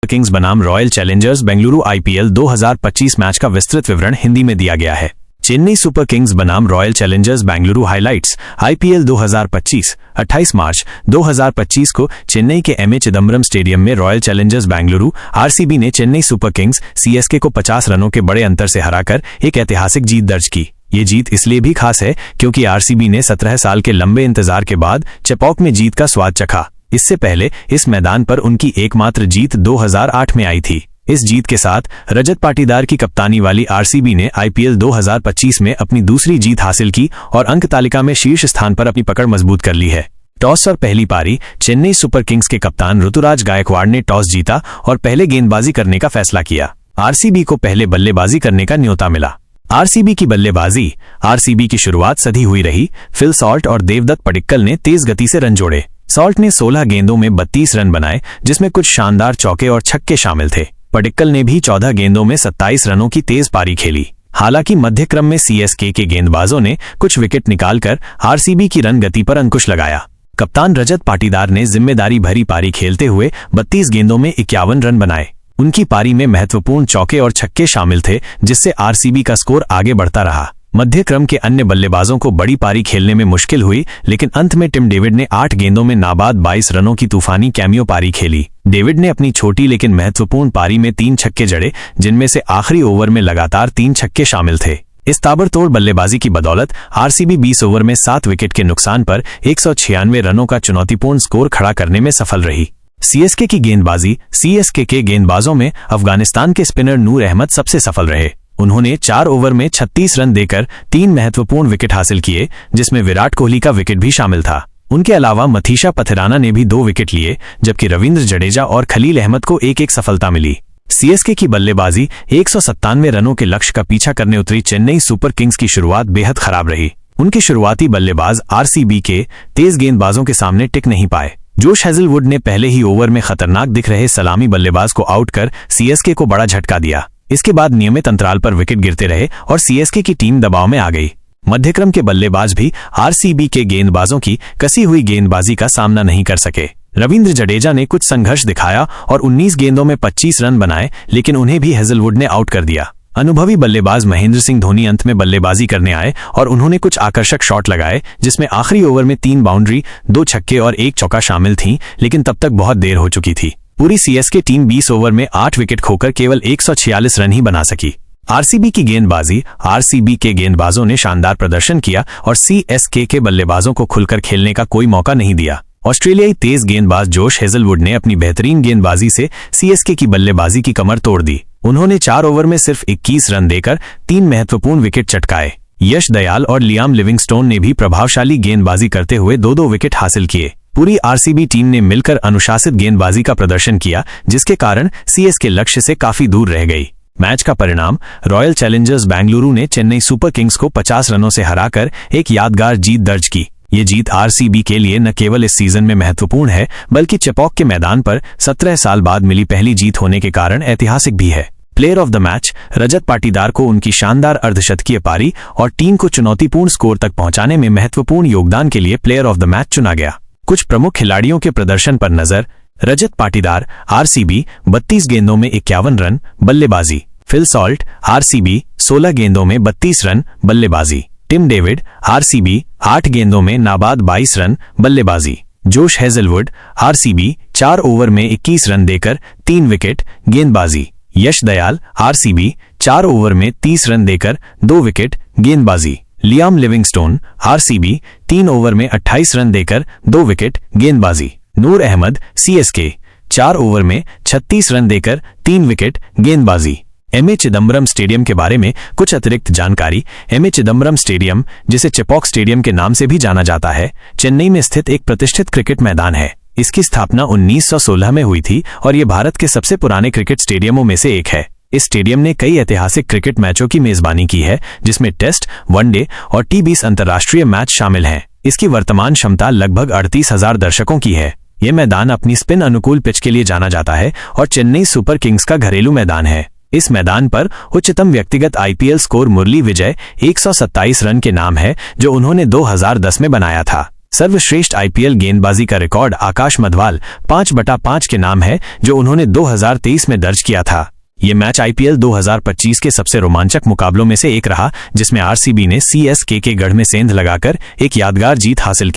Kings बनाम royal Challengers Bengaluru IPL 2025 match का विस्तृत विवरण हिंदी में दिया गया है। चेन्नई सुपर किंग्स बनाम royal Challengers Bengaluru highlights IPL 2025 28 मार्च 2025 को चेन्नई के एमए चिदम्बरम स्टेडियम में रॉयल चैलेंजर्स बेंगलुरु आरसीबी ने चेन्नई सुपर किंग्स सीएसके को 50 रनों के बड़े अंतर से हराकर एक ऐतिहासिक जीत दर्ज की। ये जीत इसलिए भी खास है क्योंकि आरसीबी ने 17 साल के लंबे इंतजार के बाद चेपॉक में जीत का स्वाद चखा। इससे पहले इस मैदान पर उनकी एकमात्र जीत 2008 में आई थी। इस जीत के साथ रजत पाटीदार की कप्तानी वाली आरसीबी ने आईपीएल 2025 में अपनी दूसरी जीत हासिल की और अंक तालिका में शीर्ष स्थान पर अपनी पकड़ मजबूत कर ली है। टॉस और पहली पारी चेन्नई सुपर किंग्स के कप्तान ऋतुराज गायकवाड़ ने टॉस जीता और पहले गेंदबाजी करने का फैसला किया। आरसीबी को पहले बल्लेबाजी करने का न्योता मिला। आरसीबी की बल्लेबाजी। आरसीबी की शुरुआत सधी हुई रही। फिल सॉल्ट और देवदत्त पडिक्कल ने तेज गति से रन जोड़े। सॉल्ट ने 16 गेंदों में 32 रन बनाए, जिसमें कुछ शानदार चौके और छक्के शामिल थे। पडिक्कल ने भी 14 गेंदों में 27 रनों की तेज पारी खेली। हालांकि मध्य क्रम में सीएसके के गेंदबाजों ने कुछ विकेट निकालकर आरसीबी की रन गति पर अंकुश लगाया। कप्तान रजत पाटीदार ने जिम्मेदारी भरी पारी खेलते हुए 32 गेंदों में 51 रन बनाए। उनकी पारी में महत्वपूर्ण चौके और छक्के शामिल थे, जिससे आरसीबी का स्कोर आगे बढ़ता रहा। मध्य क्रम के अन्य बल्लेबाजों को बड़ी पारी खेलने में मुश्किल हुई, लेकिन अंत में टिम डेविड ने 8 गेंदों में नाबाद 22 रनों की तूफानी कैमियो पारी खेली। डेविड ने अपनी छोटी लेकिन महत्वपूर्ण पारी में 3 छक्के जड़े, जिनमें से आखिरी ओवर में लगातार 3 छक्के शामिल थे। इस ताबड़तोड़ बल्लेबाजी की बदौलत आरसीबी 20 ओवर में 7 विकेट के नुकसान पर 196 रनों का चुनौतीपूर्ण स्कोर खड़ा करने में सफल रही। सीएसके की गेंदबाजी। सीएसके के गेंदबाजों में अफगानिस्तान के स्पिनर नूर अहमद सबसे सफल रहे। उन्होंने 4 ओवर में 36 रन देकर 3 महत्वपूर्ण विकेट हासिल किए, जिसमें विराट कोहली का विकेट भी शामिल था। उनके अलावा मथीशा पथिराना ने भी 2 विकेट लिए, जबकि रविंद्र जडेजा और खलील अहमद को एक सफलता मिली। सीएसके की बल्लेबाजी। 197 रनों के लक्ष्य का पीछा करने उतरी चेन्नई सुपर किंग्स की शुरुआत बेहद खराब रही। उनके शुरुआती बल्लेबाज आरसीबी के तेज गेंदबाजों के सामने टिक नहीं पाए। जोश हेजलवुड ने पहले ही ओवर में खतरनाक दिख रहे सलामी बल्लेबाज को आउट कर सीएसके को बड़ा झटका दिया। इसके बाद नियमित अंतराल पर विकेट गिरते रहे और सीएसके की टीम दबाव में आ गई। मध्यक्रम के बल्लेबाज भी आरसीबी के गेंदबाजों की कसी हुई गेंदबाजी का सामना नहीं कर सके। रविंद्र जडेजा ने कुछ संघर्ष दिखाया और 19 गेंदों में 25 रन बनाए, लेकिन उन्हें भी हेजलवुड ने आउट कर दिया। अनुभवी बल्लेबाज महेंद्र सिंह धोनी अंत में बल्लेबाजी करने आए और उन्होंने कुछ आकर्षक शॉट लगाए, जिसमें आखिरी ओवर में 3 बाउंड्री, 2 छक्के और 1 चौका शामिल थीं, लेकिन तब तक बहुत देर हो चुकी थी। पूरी सीएसके टीम 20 ओवर में 8 विकेट खोकर केवल 146 रन ही बना सकी। आरसीबी की गेंदबाजी। आरसीबी के गेंदबाजों ने शानदार प्रदर्शन किया और सीएसके के बल्लेबाजों को खुलकर खेलने का कोई मौका नहीं दिया। ऑस्ट्रेलियाई तेज गेंदबाज जोश हेजलवुड ने अपनी बेहतरीन गेंदबाजी से सीएसके की बल्लेबाजी की कमर तोड़ दी। उन्होंने 4 ओवर में सिर्फ 21 रन देकर 3 महत्वपूर्ण विकेट चटकाए। यश दयाल और लियाम लिविंगस्टोन ने भी प्रभावशाली गेंदबाजी करते हुए 2-2 विकेट हासिल किए। पूरी आरसीबी टीम ने मिलकर अनुशासित गेंदबाजी का प्रदर्शन किया, जिसके कारण सीएसके लक्ष्य से काफी दूर रह गई। मैच का परिणाम। रॉयल चैलेंजर्स बेंगलुरु ने चेन्नई सुपर किंग्स को 50 रनों से हराकर एक यादगार जीत दर्ज की। ये जीत आरसीबी के लिए न केवल इस सीजन में महत्वपूर्ण है, बल्कि चेपॉक के मैदान पर 17 साल बाद मिली पहली जीत होने के कारण ऐतिहासिक भी है। Player of the match. Rajat Patidar को उनकी शानदार अर्धशतकीय पारी और टीम को चुनौतीपूर्ण स्कोर तक पहुंचाने में महत्वपूर्ण योगदान के लिए प्लेयर ऑफ द मैच चुना गया। कुछ प्रमुख खिलाड़ियों के प्रदर्शन पर नजर। रजत पाटीदार आरसीबी 32 गेंदों में 51 रन बल्लेबाजी। फिल सॉल्ट आरसीबी 16 गेंदों में 32 रन बल्लेबाजी। टिम डेविड आरसीबी 8 गेंदों में नाबाद 22 रन बल्लेबाजी। जोश हेजलवुड आरसीबी 4 ओवर में 21 रन देकर 3 विकेट गेंदबाजी। यश दयाल आरसीबी 4 ओवर में 30 रन देकर 2 विकेट गेंदबाजी। लियाम लिविंगस्टोन आरसीबी 3 ओवर में 28 रन देकर 2 विकेट गेंदबाजी। नूर अहमद सीएसके 4 ओवर में 36 रन देकर 3 विकेट गेंदबाजी। एमए चिदम्बरम स्टेडियम के बारे में कुछ अतिरिक्त जानकारी। एमए चिदम्बरम स्टेडियम, जिसे चेपॉक स्टेडियम के नाम से भी जाना जाता है, चेन्नई में स्थित एक प्रतिष्ठित क्रिकेट मैदान है। इसकी स्थापना 1916 में हुई थी और ये भारत के सबसे पुराने क्रिकेट स्टेडियमों में से एक है। इस स्टेडियम ने कई ऐतिहासिक क्रिकेट मैचों की मेजबानी की है, जिसमें टेस्ट, वनडे और T20 अंतर्राष्ट्रीय मैच शामिल हैं। इसकी वर्तमान क्षमता लगभग 38,000 दर्शकों की है। यह मैदान अपनी स्पिन अनुकूल पिच के लिए जाना जाता है और चेन्नई सुपर किंग्स का घरेलू मैदान है। इस मैदान पर उच्चतम व्यक्तिगत IPL score Murali Vijay 127 run के नाम है, जो उन्होंने 2010 में बनाया था। सर्वश्रेष्ठ आईपीएल गेंदबाजी का रिकॉर्ड आकाश मधवाल 5/5 के नाम है, जो उन्होंने 2023 में दर्ज किया था। ये मैच आईपीएल 2025 के सबसे रोमांचक मुकाबलों में से एक रहा, जिसमें आरसीबी ने सीएसके के गढ़ में सेंध लगाकर एक यादगार जीत हासिल की।